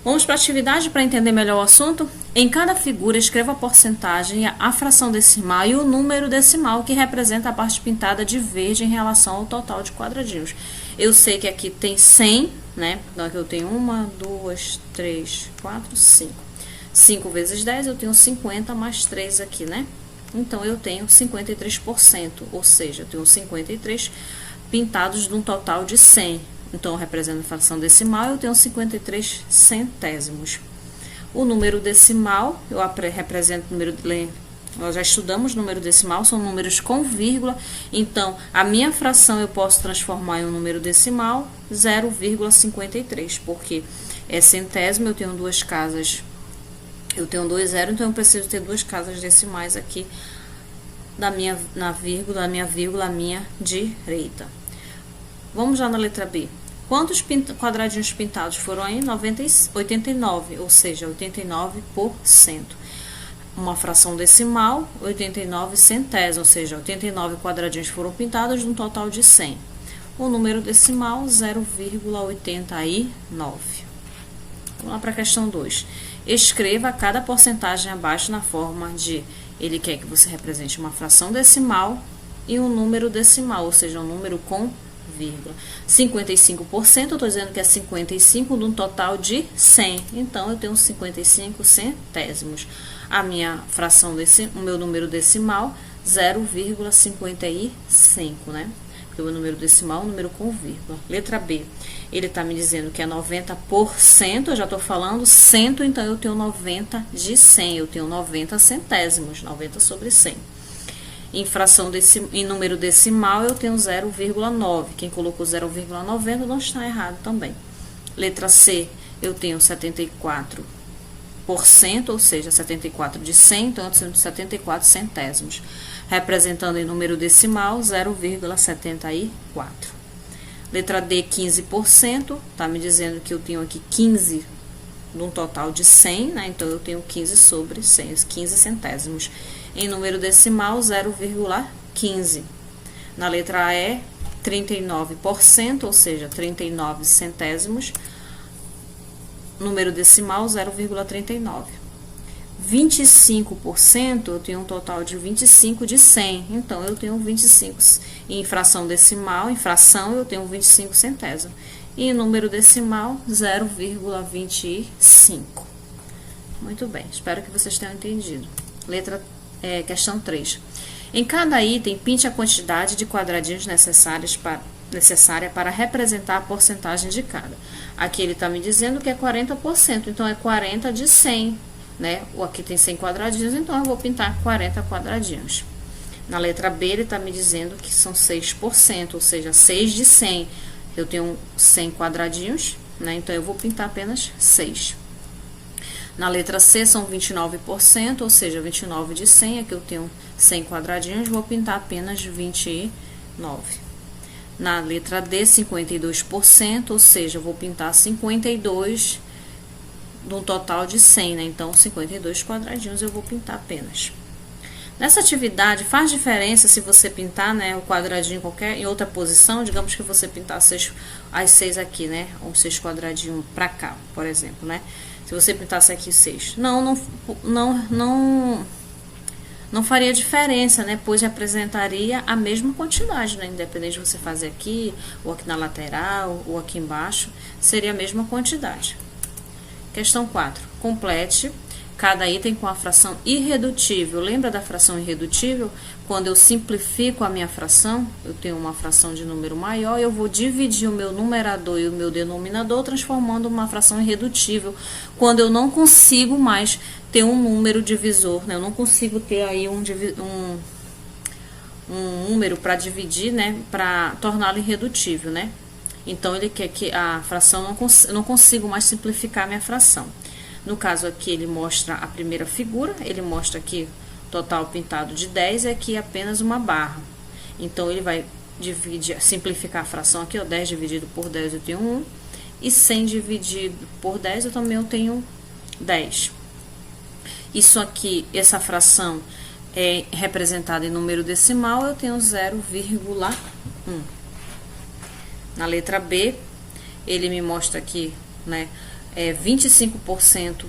Vamos para a atividade para entender melhor o assunto? Em cada figura, escreva a porcentagem, a fração decimal e o número decimal que representa a parte pintada de verde em relação ao total de quadradinhos. Eu sei que aqui tem 100, né? Então, aqui eu tenho 1, 2, 3, 4, 5. 5 vezes 10, eu tenho 50 mais 3 aqui, né? Então, eu tenho 53%, ou seja, eu tenho 53 pintados de um total de 100. Então, representa a fração decimal, eu tenho 53 centésimos. O número decimal, eu represento o número, nós já estudamos número decimal, são números com vírgula. Então, a minha fração eu posso transformar em um número decimal, 0,53, porque é centésimo, eu tenho duas casas, eu tenho 2 zeros, então eu preciso ter duas casas decimais aqui na minha vírgula, à minha direita. Vamos já na letra B. Quantos quadradinhos pintados foram aí? 89, ou seja, 89%. Uma fração decimal, 89 centésimos, ou seja, 89 quadradinhos foram pintados de um total de 100. O número decimal, 0,89. Vamos lá para a questão 2. Escreva cada porcentagem abaixo na forma de... Ele quer que você represente uma fração decimal e um número decimal, ou seja, um número com vírgula. 55%, eu estou dizendo que é 55 de um total de 100. Então, eu tenho 55 centésimos. A minha fração, o meu número decimal, 0,55, né? Porque o meu número decimal é um número com vírgula. Letra B, ele está me dizendo que é 90%, eu já estou falando 100, então eu tenho 90 de 100, eu tenho 90 centésimos, 90 sobre 100. Em número decimal, eu tenho 0,9. Quem colocou 0,90 não está errado também. Letra C, eu tenho 74%, ou seja, 74 de 100, então eu tenho 74 centésimos. Representando em número decimal, 0,74. Letra D, 15%, está me dizendo que eu tenho aqui 15 de um total de 100, né? Então, eu tenho 15 sobre 100, 15 centésimos. Em número decimal, 0,15. Na letra E, 39%, ou seja, 39 centésimos. Número decimal, 0,39. 25%, eu tenho um total de 25 de 100. Então, eu tenho 25. Em fração decimal, em fração, eu tenho 25 centésimos. E em número decimal, 0,25. Muito bem, espero que vocês tenham entendido. Questão 3. Em cada item, pinte a quantidade de quadradinhos necessária para representar a porcentagem de cada. Aqui ele está me dizendo que é 40%, então é 40 de 100, né? Aqui tem 100 quadradinhos, então eu vou pintar 40 quadradinhos. Na letra B, ele está me dizendo que são 6%, ou seja, 6 de 100. Eu tenho 100 quadradinhos, né? Então eu vou pintar apenas 6. Na letra C são 29%, ou seja, 29 de 100, aqui eu tenho 100 quadradinhos, vou pintar apenas 29. Na letra D, 52%, ou seja, eu vou pintar 52 de um total de 100, né? Então, 52 quadradinhos eu vou pintar apenas. Nessa atividade, faz diferença se você pintar, né, o quadradinho em outra posição, digamos que você pintar as 6 aqui, né, ou 6 quadradinhos pra cá, por exemplo, né? Se você pintasse aqui 6. Não faria diferença, né? Pois representaria a mesma quantidade, né? Independente de você fazer aqui, ou aqui na lateral, ou aqui embaixo, seria a mesma quantidade. Questão 4. Complete cada item com a fração irredutível. Lembra da fração irredutível? Quando eu simplifico a minha fração, eu tenho uma fração de número maior, eu vou dividir o meu numerador e o meu denominador, transformando uma fração irredutível, quando eu não consigo mais ter um número divisor, né? Eu não consigo ter aí um número para dividir, né? Para torná-lo irredutível, né? Então, ele quer que a fração, eu não consigo mais simplificar a minha fração. No caso aqui, ele mostra a primeira figura, ele mostra aqui total pintado de 10 e aqui apenas uma barra. Então, ele vai simplificar a fração aqui, ó, 10 dividido por 10 eu tenho 1, e 100 dividido por 10 eu tenho 10. Isso aqui, essa fração é representada em número decimal, eu tenho 0,1. Na letra B, ele me mostra aqui, né, 25%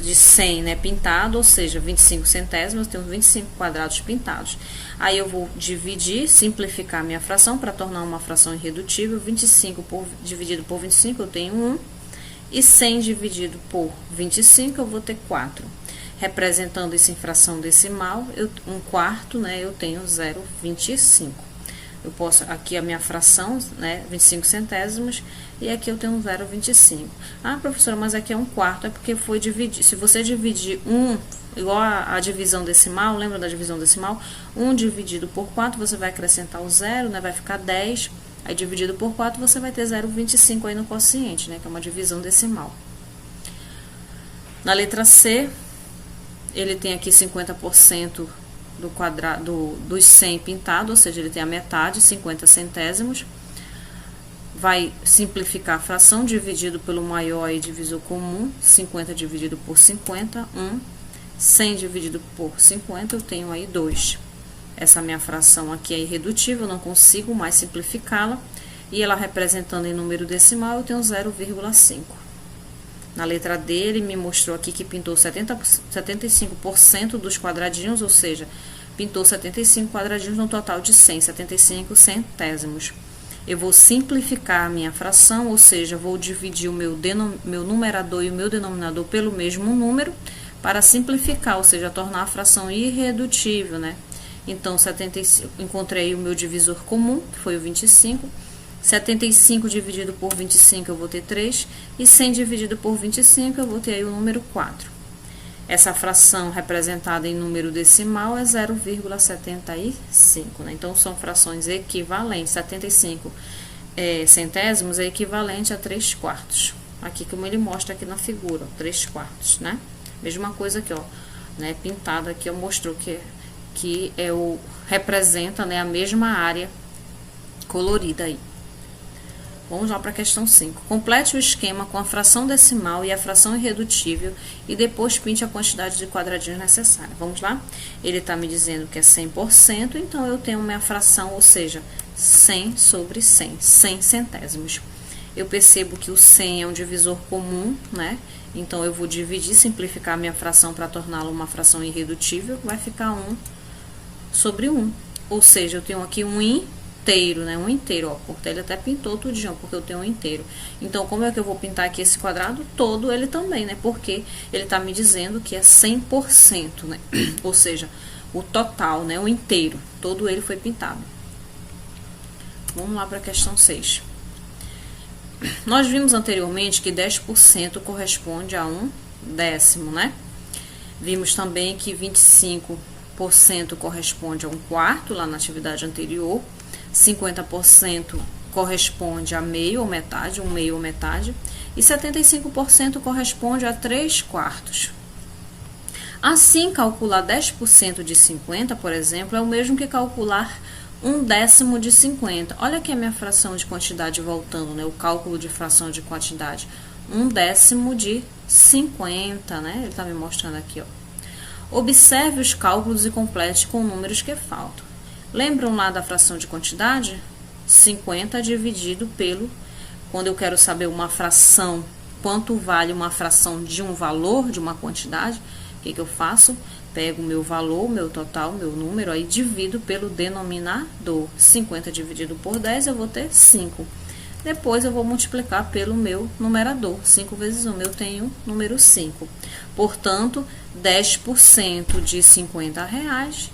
de 100, né, pintado, ou seja, 25 centésimos, eu tenho 25 quadrados pintados. Aí eu vou dividir, simplificar a minha fração para tornar uma fração irredutível. 25 dividido por 25 eu tenho 1, e 100 dividido por 25 eu vou ter 4. Representando isso em fração decimal, 1/4, né, eu tenho 0,25. Eu posso, aqui a minha fração, né, 25 centésimos, e aqui eu tenho 0,25. Ah, professora, mas aqui é 1/4, é porque foi dividir. Se você dividir 1, igual a divisão decimal, lembra da divisão decimal? 1 dividido por 4, você vai acrescentar o 0, né, vai ficar 10. Aí dividido por 4, você vai ter 0,25 aí no quociente, né, que é uma divisão decimal. Na letra C, ele tem aqui 50% do quadrado dos 100 pintado, ou seja, ele tem a metade, 50 centésimos. Vai simplificar a fração, dividido pelo maior e divisor comum, 50 dividido por 50, 1. 100 dividido por 50, eu tenho aí 2. Essa minha fração aqui é irredutível, eu não consigo mais simplificá-la. E ela representando em número decimal, eu tenho 0,5. Na letra D, ele me mostrou aqui que pintou 75% dos quadradinhos, ou seja, pintou 75 quadradinhos no total de 100, 75 centésimos. Eu vou simplificar a minha fração, ou seja, vou dividir o meu numerador e o meu denominador pelo mesmo número, para simplificar, ou seja, tornar a fração irredutível, né? Então, 75, encontrei o meu divisor comum, que foi o 25. 75 dividido por 25 eu vou ter 3, e 100 dividido por 25 eu vou ter aí o número 4. Essa fração representada em número decimal é 0,75, né? Então, são frações equivalentes. 75 centésimos é equivalente a 3/4. Aqui, como ele mostra aqui na figura, 3/4, né? Mesma coisa aqui, ó, né? Pintado aqui, eu mostrou que representa, né, a mesma área colorida aí. Vamos lá para a questão 5. Complete o esquema com a fração decimal e a fração irredutível e depois pinte a quantidade de quadradinhos necessária. Vamos lá? Ele está me dizendo que é 100%, então eu tenho minha fração, ou seja, 100 sobre 100, 100 centésimos. Eu percebo que o 100 é um divisor comum, né? Então, eu vou dividir, simplificar a minha fração para torná-la uma fração irredutível, vai ficar 1 sobre 1. Ou seja, eu tenho aqui um inteiro, né? Um inteiro, ó, porque ele até pintou tudinho, porque eu tenho um inteiro. Então, como é que eu vou pintar aqui esse quadrado? Todo ele também, né? Porque ele tá me dizendo que é 100%, né? Ou seja, o total, né? O inteiro, todo ele foi pintado. Vamos lá para a questão 6. Nós vimos anteriormente que 10% corresponde a 1/10, né? Vimos também que 25% corresponde a 1/4, lá na atividade anterior. 50% corresponde a meio ou metade, 1/2 ou metade. E 75% corresponde a 3/4. Assim, calcular 10% de 50, por exemplo, é o mesmo que calcular 1/10 de 50. Olha aqui a minha fração de quantidade voltando, né? O cálculo de fração de quantidade. 1/10 de 50, né? Ele tá me mostrando aqui, ó. Observe os cálculos e complete com números que faltam. Lembram lá da fração de quantidade? 50 dividido pelo... Quando eu quero saber uma fração, quanto vale uma fração de um valor, de uma quantidade, o que eu faço? Pego o meu valor, meu total, meu número, aí divido pelo denominador. 50 dividido por 10, eu vou ter 5. Depois, eu vou multiplicar pelo meu numerador. 5 vezes 1, eu tenho número 5. Portanto, 10% de R$50,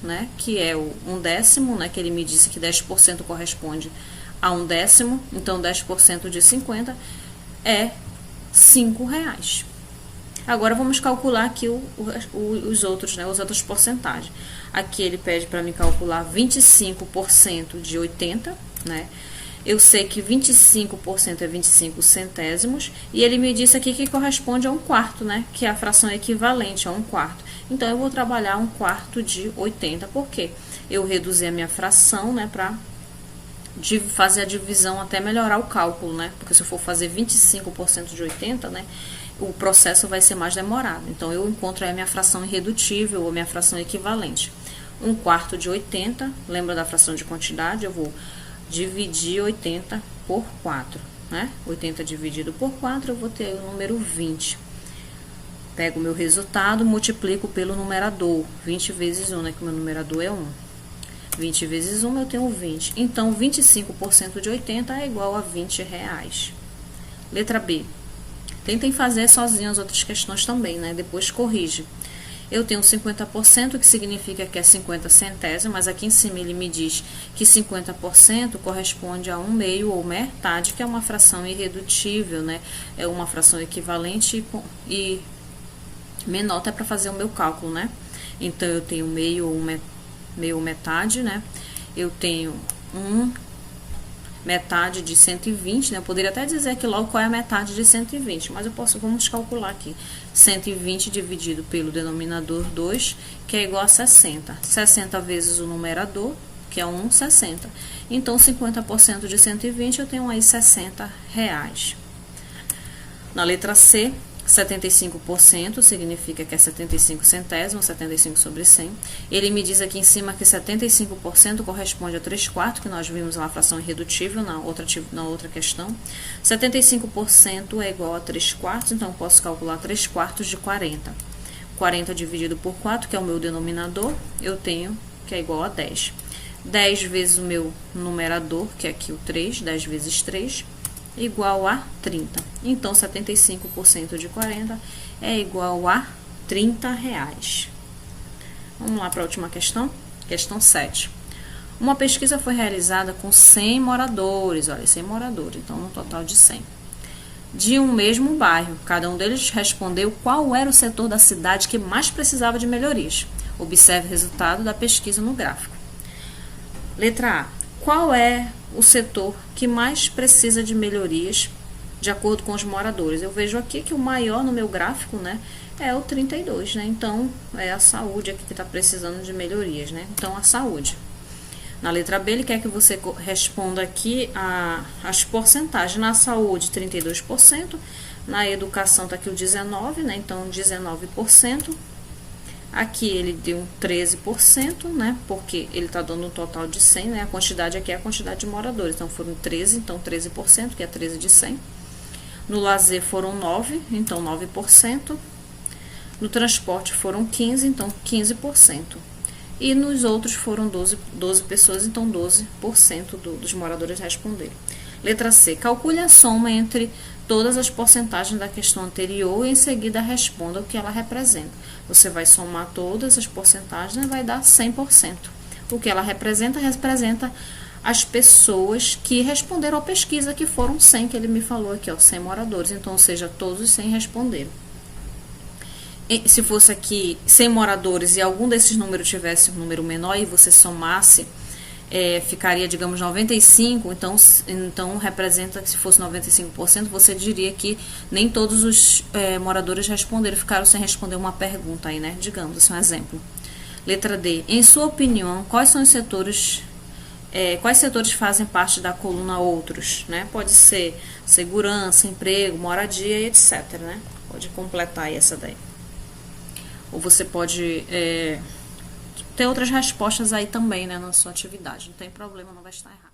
né, que é o 1/10, né, que ele me disse que 10% corresponde a 1/10. Então, 10% de 50 é R$5. Agora, vamos calcular aqui os outros, né, as outras porcentagens. Aqui ele pede para me calcular 25% de 80, né? Eu sei que 25% é 25 centésimos, e ele me disse aqui que corresponde a 1/4, né? Que é a fração equivalente a 1/4. Então, eu vou trabalhar 1/4 de 80, porque eu reduzi a minha fração, né, para fazer a divisão até melhorar o cálculo, né? Porque se eu for fazer 25% de 80, né, o processo vai ser mais demorado. Então, eu encontro aí a minha fração irredutível, ou minha fração equivalente. 1/4 de 80, lembra da fração de quantidade? Eu vou dividir 80 por 4. né? 80 dividido por 4, eu vou ter o número 20. Pego o meu resultado, multiplico pelo numerador. 20 vezes 1, né? Que o meu numerador é 1. 20 vezes 1, eu tenho 20. Então, 25% de 80 é igual a 20 reais. Letra B. Tentem fazer sozinho as outras questões também, né? Depois corrige. Eu tenho 50%, que significa que é 50 centésimos, mas aqui em cima ele me diz que 50% corresponde a 1/2 ou metade, que é uma fração irredutível, né? É uma fração equivalente e menor até para fazer o meu cálculo, né? Então, eu tenho meio ou metade, né? Eu tenho metade de 120, né? Eu poderia até dizer aqui logo qual é a metade de 120, mas vamos calcular aqui. 120 dividido pelo denominador 2, que é igual a 60. 60 vezes o numerador, que é 60. Então, 50% de 120, eu tenho aí 60 reais. Na letra C, 75% significa que é 75 centésimos, 75 sobre 100. Ele me diz aqui em cima que 75% corresponde a 3/4, que nós vimos lá a fração irredutível na outra questão. 75% é igual a 3/4, então eu posso calcular 3/4 de 40. 40 dividido por 4, que é o meu denominador, eu tenho que é igual a 10. 10 vezes o meu numerador, que é aqui o 3, 10 vezes 3, igual a 30. Então, 75% de 40 é igual a 30 reais. Vamos lá para a última questão. Questão 7. Uma pesquisa foi realizada com 100 moradores, olha, 100 moradores, então um total de 100. De um mesmo bairro, cada um deles respondeu qual era o setor da cidade que mais precisava de melhorias. Observe o resultado da pesquisa no gráfico. Letra A. Qual é o setor que mais precisa de melhorias de acordo com os moradores? Eu vejo aqui que o maior no meu gráfico, né, é o 32, né? Então, é a saúde aqui que está precisando de melhorias, né? Então, a saúde. Na letra B, ele quer que você responda aqui as porcentagens. Na saúde, 32%. Na educação, está aqui o 19%, né? Então, 19%. Aqui ele deu 13%, né? Porque ele está dando um total de 100, né? A quantidade aqui é a quantidade de moradores. Então, foram 13, então 13%, que é 13 de 100. No lazer foram 9, então 9%. No transporte foram 15, então 15%. E nos outros foram 12 pessoas, então 12% dos moradores responderam. Letra C. Calcule a soma entre todas as porcentagens da questão anterior e em seguida responda o que ela representa. Você vai somar todas as porcentagens e vai dar 100%. O que ela representa as pessoas que responderam à pesquisa, que foram 100, que ele me falou aqui, ó, 100 moradores. Então, ou seja, todos os 100 responderam. E se fosse aqui 100 moradores e algum desses números tivesse um número menor e você somasse, ficaria, digamos, 95, então representa que se fosse 95%, você diria que nem todos os moradores responderam, ficaram sem responder uma pergunta aí, né? Digamos, assim, um exemplo. Letra D. Em sua opinião, quais são os setores, quais setores fazem parte da coluna outros, né? Pode ser segurança, emprego, moradia e etc, né? Pode completar aí essa daí. Ou você pode ter outras respostas aí também, né, na sua atividade. Não tem problema, não vai estar errado.